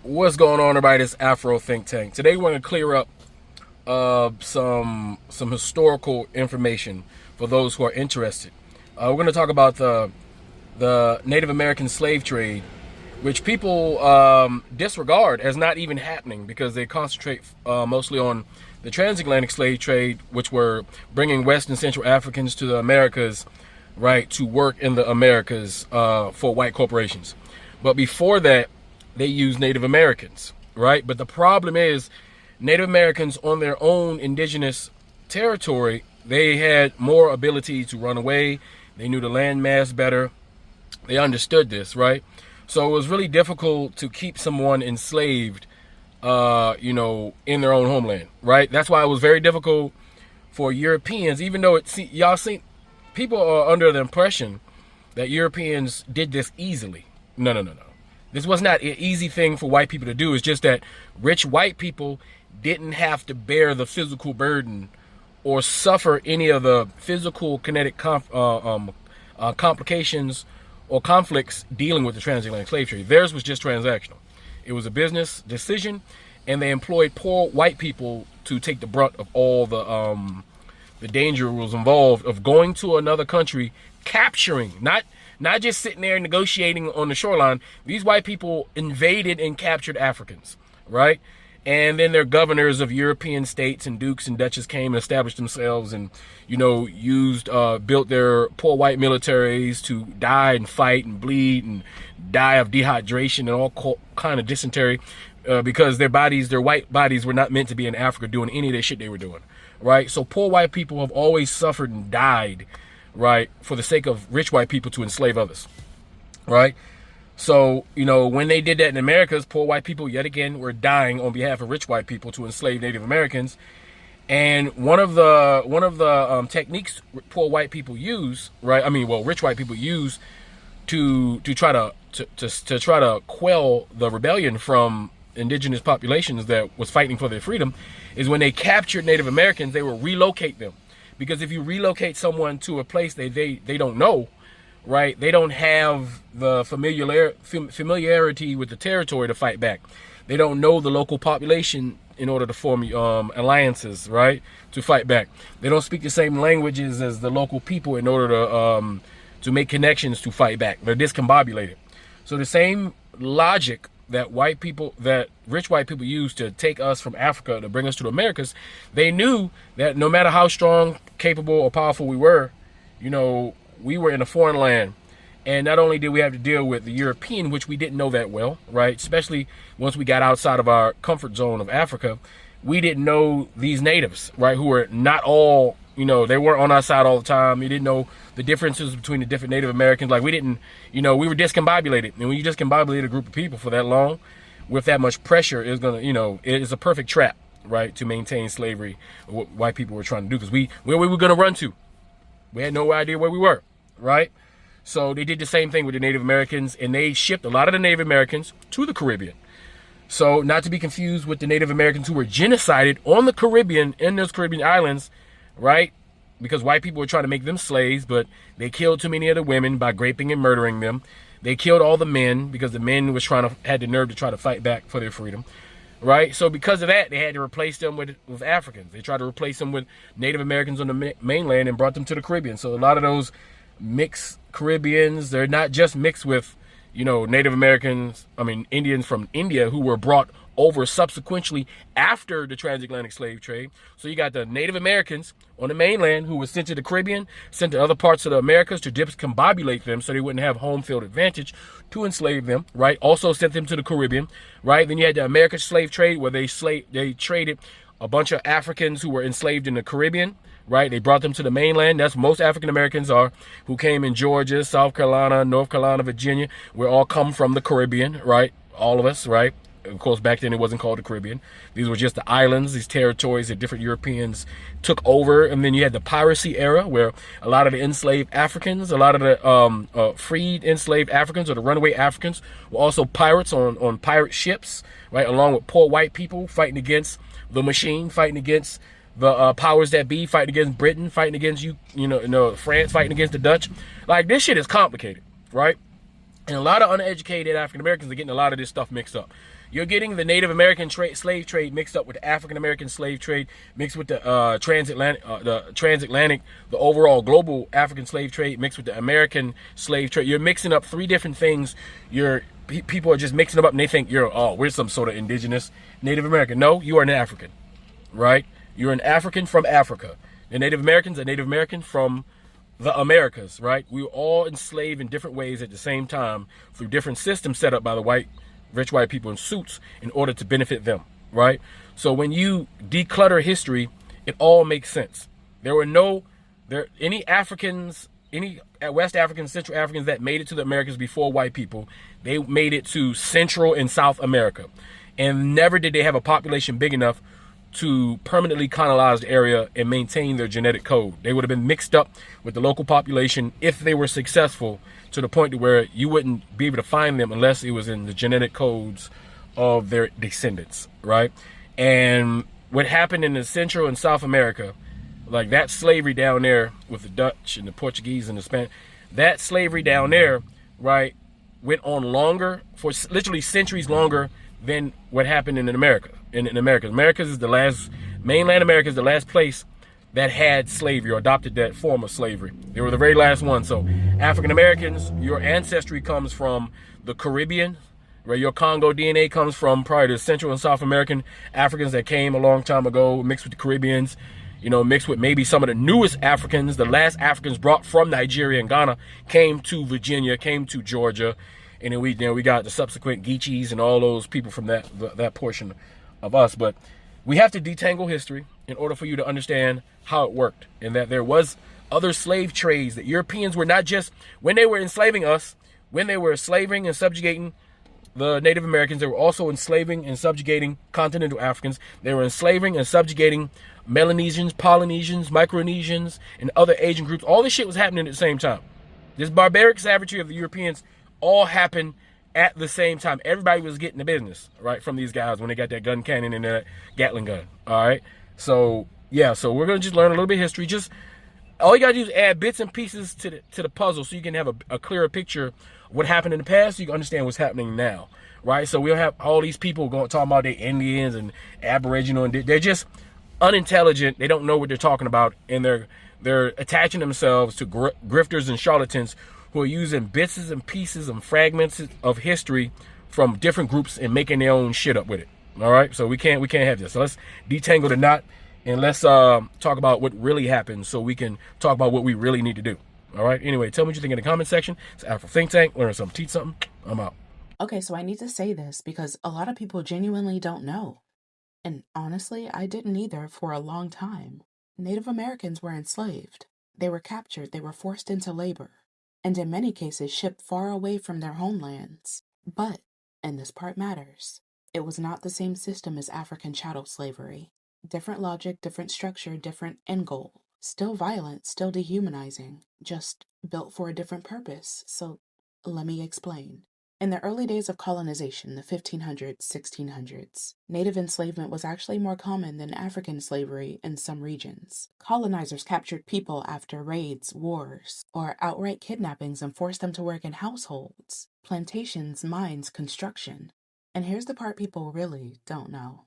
What's going on, everybody? This Afro think tank. Today we're going to clear up some historical information for those who are interested. We're going to talk about the Native American slave trade, which people disregard as not even happening because they concentrate mostly on the Transatlantic Slave Trade, which were bringing West and Central Africans to the Americas, right, to work in the Americas for white corporations. But before that, they use Native Americans, right? But the problem is Native Americans on their own indigenous territory, they had more ability to run away. They knew the landmass better. They understood this, right? So it was really difficult to keep someone enslaved, in their own homeland, right? That's why it was very difficult for Europeans, even though y'all see, people are under the impression that Europeans did this easily. No. This was not an easy thing for white people to do. It's just that rich white people didn't have to bear the physical burden or suffer any of the physical kinetic complications or conflicts dealing with the transatlantic slave trade. Theirs was just transactional. It was a business decision, and they employed poor white people to take the brunt of all the danger was involved of going to another country, capturing, not just sitting there negotiating on the shoreline. These white people invaded and captured Africans, right? And then their governors of European states and dukes and duchesses came and established themselves and, built their poor white militaries to die and fight and bleed and die of dehydration and all kind of dysentery because their white bodies were not meant to be in Africa doing any of the shit they were doing, right? So poor white people have always suffered and died, right, for the sake of rich white people to enslave others, right? So, when they did that in Americas, poor white people, yet again, were dying on behalf of rich white people to enslave Native Americans. And one of the techniques poor white people use, right? Rich white people use to try to quell the rebellion from indigenous populations that was fighting for their freedom is when they captured Native Americans, they would relocate them. Because if you relocate someone to a place they don't know, right, they don't have the familiarity with the territory to fight back. They don't know the local population in order to form alliances, right, to fight back. They don't speak the same languages as the local people in order to make connections to fight back. They're discombobulated. So the same logic that rich white people used to take us from Africa to bring us to the Americas, they knew that no matter how strong, capable, or powerful we were, we were in a foreign land. And not only did we have to deal with the European, which we didn't know that well, right? Especially once we got outside of our comfort zone of Africa, we didn't know these natives, right? Who were not all, they weren't on our side all the time. We didn't know the differences between the different Native Americans. Like we didn't, we were discombobulated. And when you discombobulate a group of people for that long, with that much pressure, it's gonna, it is a perfect trap, right, to maintain slavery. What white people were trying to do, because where we were gonna run to, we had no idea where we were, right? So they did the same thing with the Native Americans, and they shipped a lot of the Native Americans to the Caribbean. So not to be confused with the Native Americans who were genocided on the Caribbean, in those Caribbean islands, right? Because white people were trying to make them slaves, but they killed too many of the women by raping and murdering them. They killed all the men because the men had the nerve to try to fight back for their freedom, right? So because of that, they had to replace them with Africans. They tried to replace them with Native Americans on the mainland and brought them to the Caribbean. So a lot of those mixed Caribbeans, they're not just mixed with, Native Americans, Indians from India who were brought over subsequently after the transatlantic slave trade. So you got the Native Americans on the mainland who were sent to the Caribbean, sent to other parts of the Americas to discombobulate them so they wouldn't have home field advantage to enslave them, right? Also sent them to the Caribbean, right? Then you had the American slave trade where they traded a bunch of Africans who were enslaved in the Caribbean, right? They brought them to the mainland. That's most African Americans who came in Georgia, South Carolina, North Carolina, Virginia. We all come from the Caribbean, right? All of us, right? Of course, back then it wasn't called the Caribbean. These were just the islands, these territories that different Europeans took over. And then you had the piracy era where a lot of the enslaved Africans, a lot of the freed enslaved Africans or the runaway Africans were also pirates on pirate ships, right? Along with poor white people fighting against the machine, fighting against the powers that be, fighting against Britain, fighting against France, fighting against the Dutch. Like, this shit is complicated, right? And a lot of uneducated African Americans are getting a lot of this stuff mixed up. You're getting the Native American slave trade mixed up with the African American slave trade, mixed with the transatlantic, the overall global African slave trade, mixed with the American slave trade. You're mixing up three different things. People are just mixing them up, and they think we're some sort of indigenous Native American. No, you are an African, right? You're an African from Africa. The Native Americans are Native American from the Americas, right? We were all enslaved in different ways at the same time through different systems set up by the rich white people in suits in order to benefit them, right? So when you declutter history, it all makes sense. There were any Africans, any West Africans, Central Africans that made it to the Americas before white people. They made it to Central and South America, and never did they have a population big enough to permanently colonize the area and maintain their genetic code. They would have been mixed up with the local population if they were successful, to the point to where you wouldn't be able to find them unless it was in the genetic codes of their descendants, right? And what happened in the Central and South America, like that slavery down there with the Dutch and the Portuguese and the Spanish, that slavery down there, right, went on longer, for literally centuries longer than what happened in America. In America, mainland America is the last place that had slavery or adopted that form of slavery. They were the very last one. So African Americans, your ancestry comes from the Caribbean, where your Congo DNA comes from, probably the Central and South American Africans that came a long time ago, mixed with the Caribbeans, mixed with maybe some of the newest Africans. The last Africans brought from Nigeria and Ghana came to Virginia, came to Georgia, and then we got the subsequent Geechees and all those people from that portion of us. But we have to detangle history in order for you to understand how it worked, and that there was other slave trades, that Europeans were not just, when they were enslaving us, when they were enslaving and subjugating the Native Americans, they were also enslaving and subjugating continental Africans. They were enslaving and subjugating Melanesians, Polynesians, Micronesians, and other Asian groups. All this shit was happening at the same time. This barbaric savagery of the Europeans all happened at the same time. Everybody was getting the business, right, from these guys when they got that gun cannon and that Gatling gun. All right. So yeah, so we're gonna just learn a little bit of history. Just all you gotta do is add bits and pieces to the puzzle, so you can have a clearer picture of what happened in the past, so you can understand what's happening now, right? So we'll have all these people talking about they're Indians and Aboriginal, and they're just unintelligent. They don't know what they're talking about, and they're attaching themselves to grifters and charlatans who are using bits and pieces and fragments of history from different groups and making their own shit up with it. All right, so we can't have this. So let's detangle the knot, and let's talk about what really happened, so we can talk about what we really need to do. All right. Anyway, tell me what you think in the comment section. It's Afro Think Tank. Learn something, teach something. I'm out. Okay, so I need to say this because a lot of people genuinely don't know. And honestly, I didn't either for a long time. Native Americans were enslaved. They were captured, they were forced into labor, and in many cases shipped far away from their homelands. But, and this part matters, it was not the same system as African chattel slavery. Different logic, different structure, different end goal. Still violent, still dehumanizing, just built for a different purpose. So let me explain. In the early days of colonization, the 1500s, 1600s, native enslavement was actually more common than African slavery in some regions. Colonizers captured people after raids, wars, or outright kidnappings and forced them to work in households, plantations, mines, construction. And here's the part people really don't know.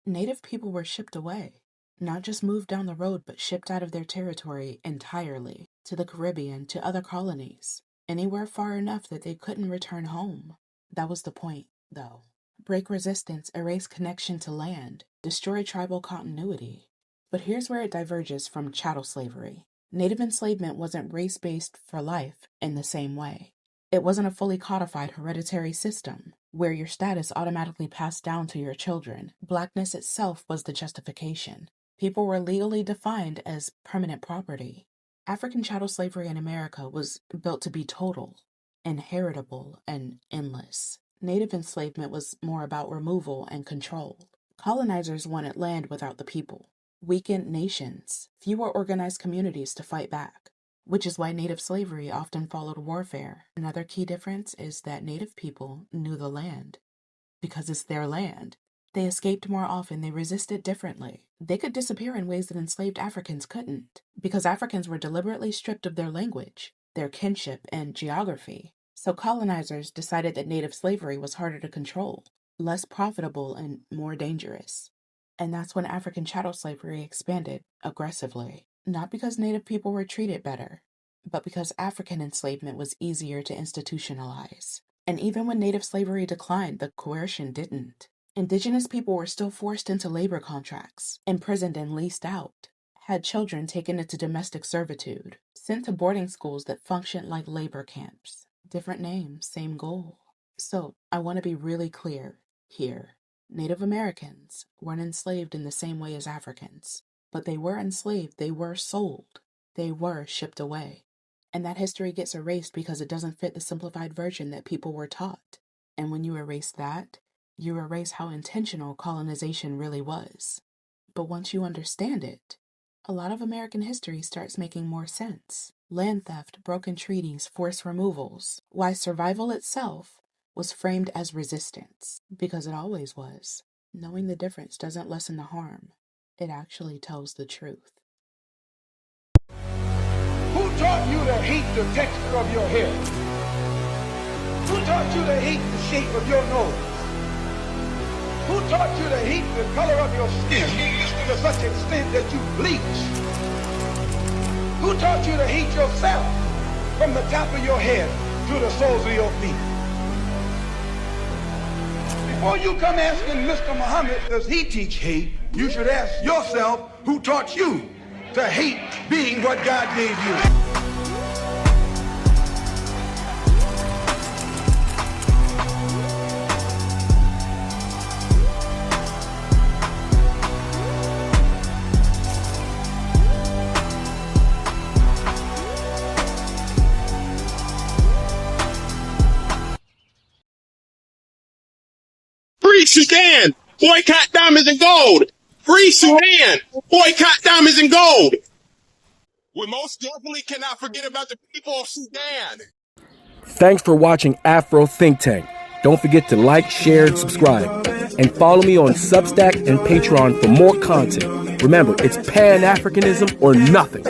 Native people were shipped away. Not just moved down the road, but shipped out of their territory entirely, to the Caribbean, to other colonies. Anywhere far enough that they couldn't return home. That was the point, though. Break resistance, erase connection to land, destroy tribal continuity. But here's where it diverges from chattel slavery. Native enslavement wasn't race-based for life in the same way. It wasn't a fully codified hereditary system, where your status automatically passed down to your children. Blackness itself was the justification. People were legally defined as permanent property. African chattel slavery in America was built to be total, inheritable, and endless. Native enslavement was more about removal and control. Colonizers wanted land without the people, weakened nations, fewer organized communities to fight back, which is why native slavery often followed warfare. Another key difference is that native people knew the land, because it's their land. They escaped more often, they resisted differently. They could disappear in ways that enslaved Africans couldn't, because Africans were deliberately stripped of their language, their kinship, and geography. So colonizers decided that native slavery was harder to control, less profitable, and more dangerous. And that's when African chattel slavery expanded aggressively, not because Native people were treated better, but because African enslavement was easier to institutionalize. And even when Native slavery declined, the coercion didn't. Indigenous people were still forced into labor contracts, imprisoned and leased out, had children taken into domestic servitude, sent to boarding schools that functioned like labor camps. Different names, same goal. So I want to be really clear here. Native Americans weren't enslaved in the same way as Africans, but they were enslaved, they were sold, they were shipped away. And that history gets erased because it doesn't fit the simplified version that people were taught. And when you erase that, you erase how intentional colonization really was. But once you understand it, a lot of American history starts making more sense. Land theft, broken treaties, forced removals, why survival itself was framed as resistance, because it always was. Knowing the difference doesn't lessen the harm. It actually tells the truth. Who taught you to hate the texture of your hair? Who taught you to hate the shape of your nose? Who taught you to hate the color of your skin to such an extent that you bleach? Who taught you to hate yourself from the top of your head to the soles of your feet? Before you come asking Mr. Muhammad, does he teach hate, you should ask yourself, who taught you to hate being what God gave you? Free Sudan! Boycott diamonds and gold! Free Sudan! Boycott diamonds and gold! We most definitely cannot forget about the people of Sudan. Thanks for watching Afro Think Tank. Don't forget to like, share, and subscribe. And follow me on Substack and Patreon for more content. Remember, it's Pan-Africanism or nothing.